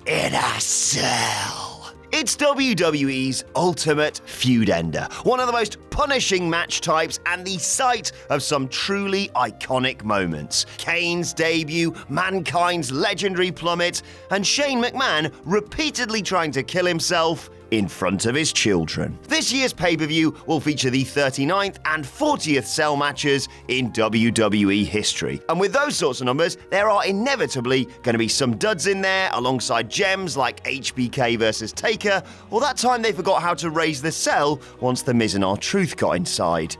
in a cell. It's WWE's ultimate feud ender, one of the most punishing match types and the site of some truly iconic moments. Kane's debut, Mankind's legendary plummet, and Shane McMahon repeatedly trying to kill himself in front of his children. This year's pay-per-view will feature the 39th and 40th cell matches in WWE history. And with those sorts of numbers, there are inevitably going to be some duds in there alongside gems like HBK versus Taker, or that time they forgot how to raise the cell once the Miz and R-Truth got inside.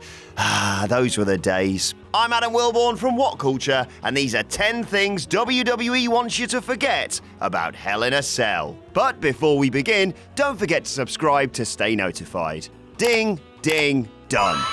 Those were the days. I'm Adam Wilborn from WhatCulture, and these are 10 things WWE wants you to forget about Hell in a Cell. But before we begin, don't forget to subscribe to stay notified. Ding, ding, done.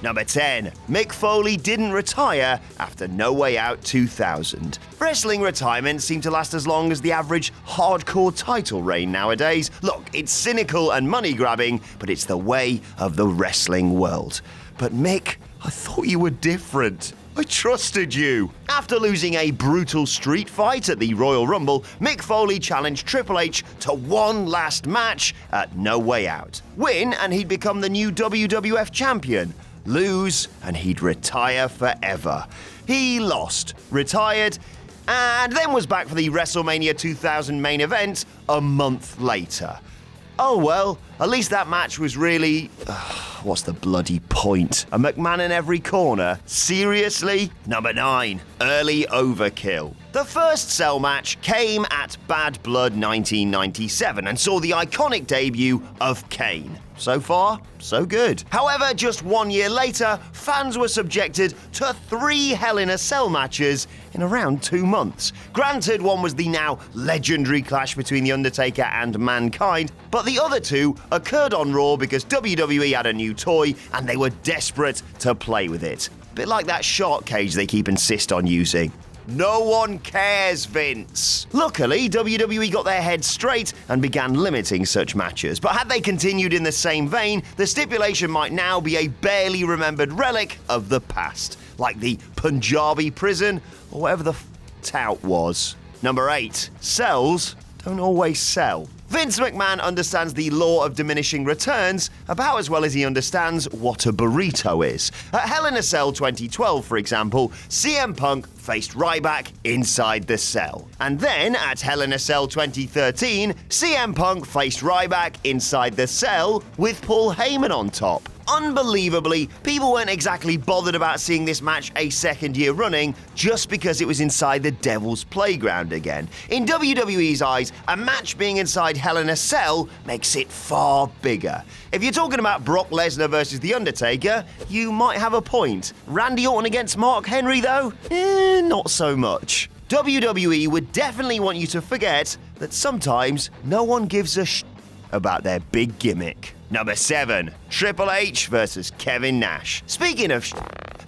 Number 10. Mick Foley didn't retire after No Way Out 2000. Wrestling retirements seem to last as long as the average hardcore title reign nowadays. Look, it's cynical and money-grabbing, but it's the way of the wrestling world. But Mick, I thought you were different. I trusted you. After losing a brutal street fight at the Royal Rumble, Mick Foley challenged Triple H to one last match at No Way Out. Win, and he'd become the new WWF champion. Lose, and he'd retire forever. He lost, retired, and then was back for the WrestleMania 2000 main event a month later. Oh well, at least that match was really... what's the bloody point? A McMahon in every corner? Seriously? Number 9. Early overkill. The first cell match came at Bad Blood 1997 and saw the iconic debut of Kane. So far, so good. However, just 1 year later, fans were subjected to 3 Hell in a Cell matches in around 2 months. Granted, one was the now legendary clash between The Undertaker and Mankind, but the other 2 occurred on Raw because WWE had a new toy and they were desperate to play with it. Bit like that shark cage they keep insist on using. No one cares, Vince. Luckily, WWE got their heads straight and began limiting such matches. But had they continued in the same vein, the stipulation might now be a barely remembered relic of the past, like the Punjabi prison or whatever the tout was. Number 8. Cells don't always sell. Vince McMahon understands the law of diminishing returns about as well as he understands what a burrito is. At Hell in a Cell 2012, for example, CM Punk faced Ryback inside the cell. And then, at Hell in a Cell 2013, CM Punk faced Ryback inside the cell with Paul Heyman on top. Unbelievably, people weren't exactly bothered about seeing this match a second year running just because it was inside the Devil's Playground again. In WWE's eyes, a match being inside Hell in a Cell makes it far bigger. If you're talking about Brock Lesnar versus The Undertaker, you might have a point. Randy Orton against Mark Henry, though? Not so much. WWE would definitely want you to forget that sometimes no one gives a about their big gimmick. Number 7. Triple H versus Kevin Nash. Speaking of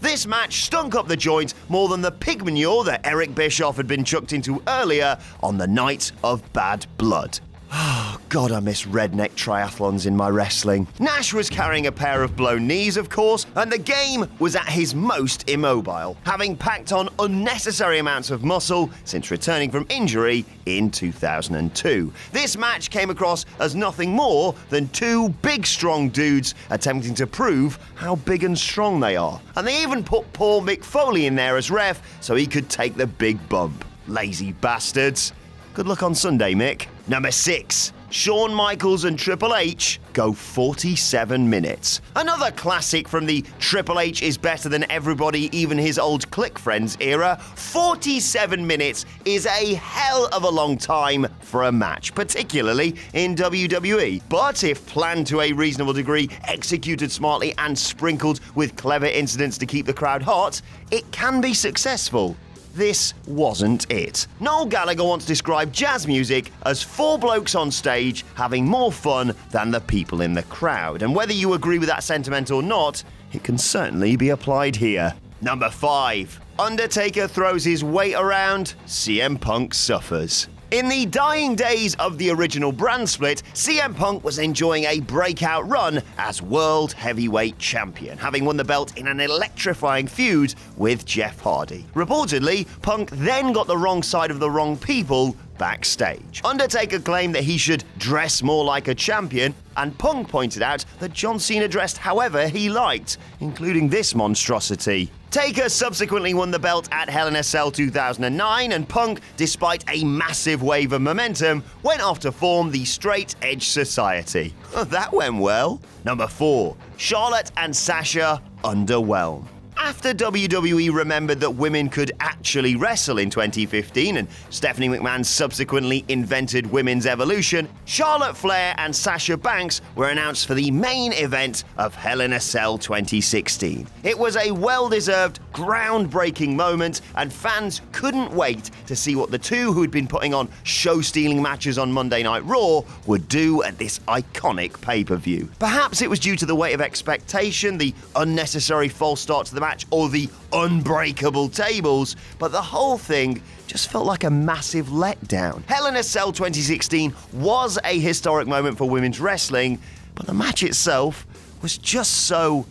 this match stunk up the joint more than the pig manure that Eric Bischoff had been chucked into earlier on the night of Bad Blood. Oh, God, I miss redneck triathlons in my wrestling. Nash was carrying a pair of blown knees, of course, and the game was at his most immobile, having packed on unnecessary amounts of muscle since returning from injury in 2002. This match came across as nothing more than 2 big, strong dudes attempting to prove how big and strong they are. And they even put poor Mick Foley in there as ref so he could take the big bump. Lazy bastards. Good luck on Sunday, Mick. Number 6. Shawn Michaels and Triple H go 47 minutes. Another classic from the Triple H is better than everybody, even his old clique friends era. 47 minutes is a hell of a long time for a match, particularly in WWE. But if planned to a reasonable degree, executed smartly and sprinkled with clever incidents to keep the crowd hot, it can be successful. This wasn't it. Noel Gallagher once described jazz music as 4 blokes on stage having more fun than the people in the crowd. And whether you agree with that sentiment or not, it can certainly be applied here. Number 5. Undertaker throws his weight around, CM Punk suffers. In the dying days of the original brand split, CM Punk was enjoying a breakout run as World Heavyweight Champion, having won the belt in an electrifying feud with Jeff Hardy. Reportedly, Punk then got the wrong side of the wrong people backstage. Undertaker claimed that he should dress more like a champion, and Punk pointed out that John Cena dressed however he liked, including this monstrosity. Taker subsequently won the belt at Hell in a Cell 2009, and Punk, despite a massive wave of momentum, went off to form the Straight Edge Society. That went well. Number 4. Charlotte and Sasha underwhelm. After WWE remembered that women could actually wrestle in 2015 and Stephanie McMahon subsequently invented Women's Evolution, Charlotte Flair and Sasha Banks were announced for the main event of Hell in a Cell 2016. It was a well-deserved, groundbreaking moment, and fans couldn't wait to see what the two who'd been putting on show-stealing matches on Monday Night Raw would do at this iconic pay-per-view. Perhaps it was due to the weight of expectation, the unnecessary false start to the match, or the unbreakable tables, but the whole thing just felt like a massive letdown. Hell in a Cell 2016 was a historic moment for women's wrestling, but the match itself was just so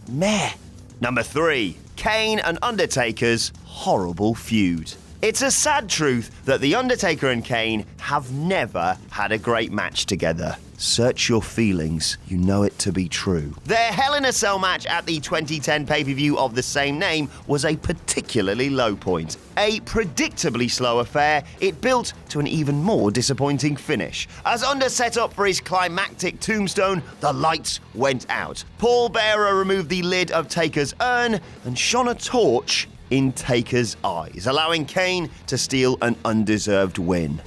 meh. Number 3. Kane and Undertaker's horrible feud. It's a sad truth that The Undertaker and Kane have never had a great match together. Search your feelings, you know it to be true. Their Hell in a Cell match at the 2010 pay-per-view of the same name was a particularly low point. A predictably slow affair, it built to an even more disappointing finish. As Under set up for his climactic tombstone, the lights went out. Paul Bearer removed the lid of Taker's urn and shone a torch in Taker's eyes, allowing Kane to steal an undeserved win.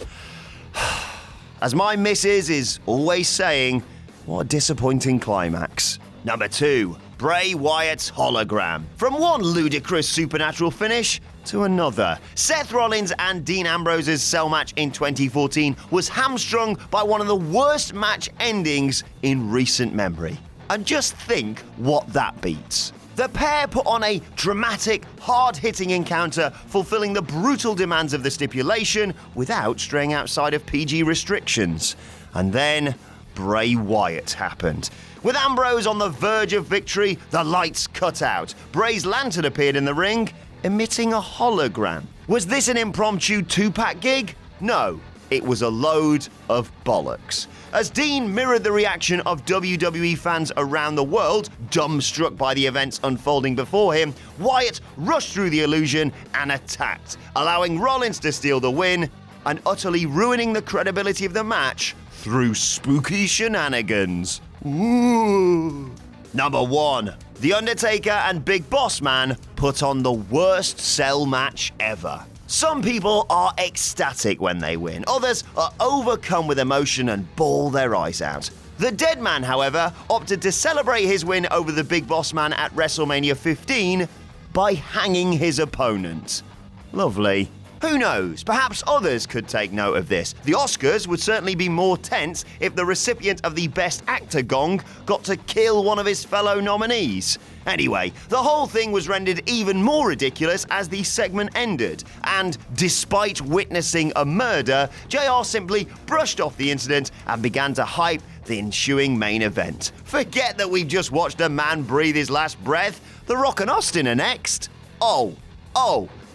As my missus is always saying, what a disappointing climax. Number 2. Bray Wyatt's hologram. From one ludicrous supernatural finish to another. Seth Rollins and Dean Ambrose's Cell match in 2014 was hamstrung by one of the worst match endings in recent memory. And just think what that beats. The pair put on a dramatic, hard-hitting encounter, fulfilling the brutal demands of the stipulation without straying outside of PG restrictions. And then Bray Wyatt happened. With Ambrose on the verge of victory, the lights cut out. Bray's lantern appeared in the ring, emitting a hologram. Was this an impromptu two-pack gig? No, it was a load of bollocks. As Dean mirrored the reaction of WWE fans around the world, dumbstruck by the events unfolding before him, Wyatt rushed through the illusion and attacked, allowing Rollins to steal the win and utterly ruining the credibility of the match through spooky shenanigans. Ooh. Number 1. The Undertaker and Big Boss Man put on the worst Cell match ever. Some people are ecstatic when they win, others are overcome with emotion and bawl their eyes out. The Dead Man, however, opted to celebrate his win over the Big Boss Man at WrestleMania 15 by hanging his opponent. Lovely. Who knows, perhaps others could take note of this. The Oscars would certainly be more tense if the recipient of the Best Actor gong got to kill one of his fellow nominees. Anyway, the whole thing was rendered even more ridiculous as the segment ended, and despite witnessing a murder, JR simply brushed off the incident and began to hype the ensuing main event. Forget that we've just watched a man breathe his last breath. The Rock and Austin are next.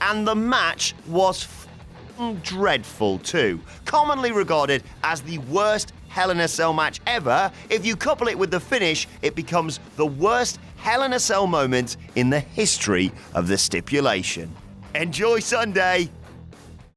And the match was dreadful too. Commonly regarded as the worst Hell in a Cell match ever, if you couple it with the finish, it becomes the worst Hell in a Cell moment in the history of the stipulation. Enjoy Sunday!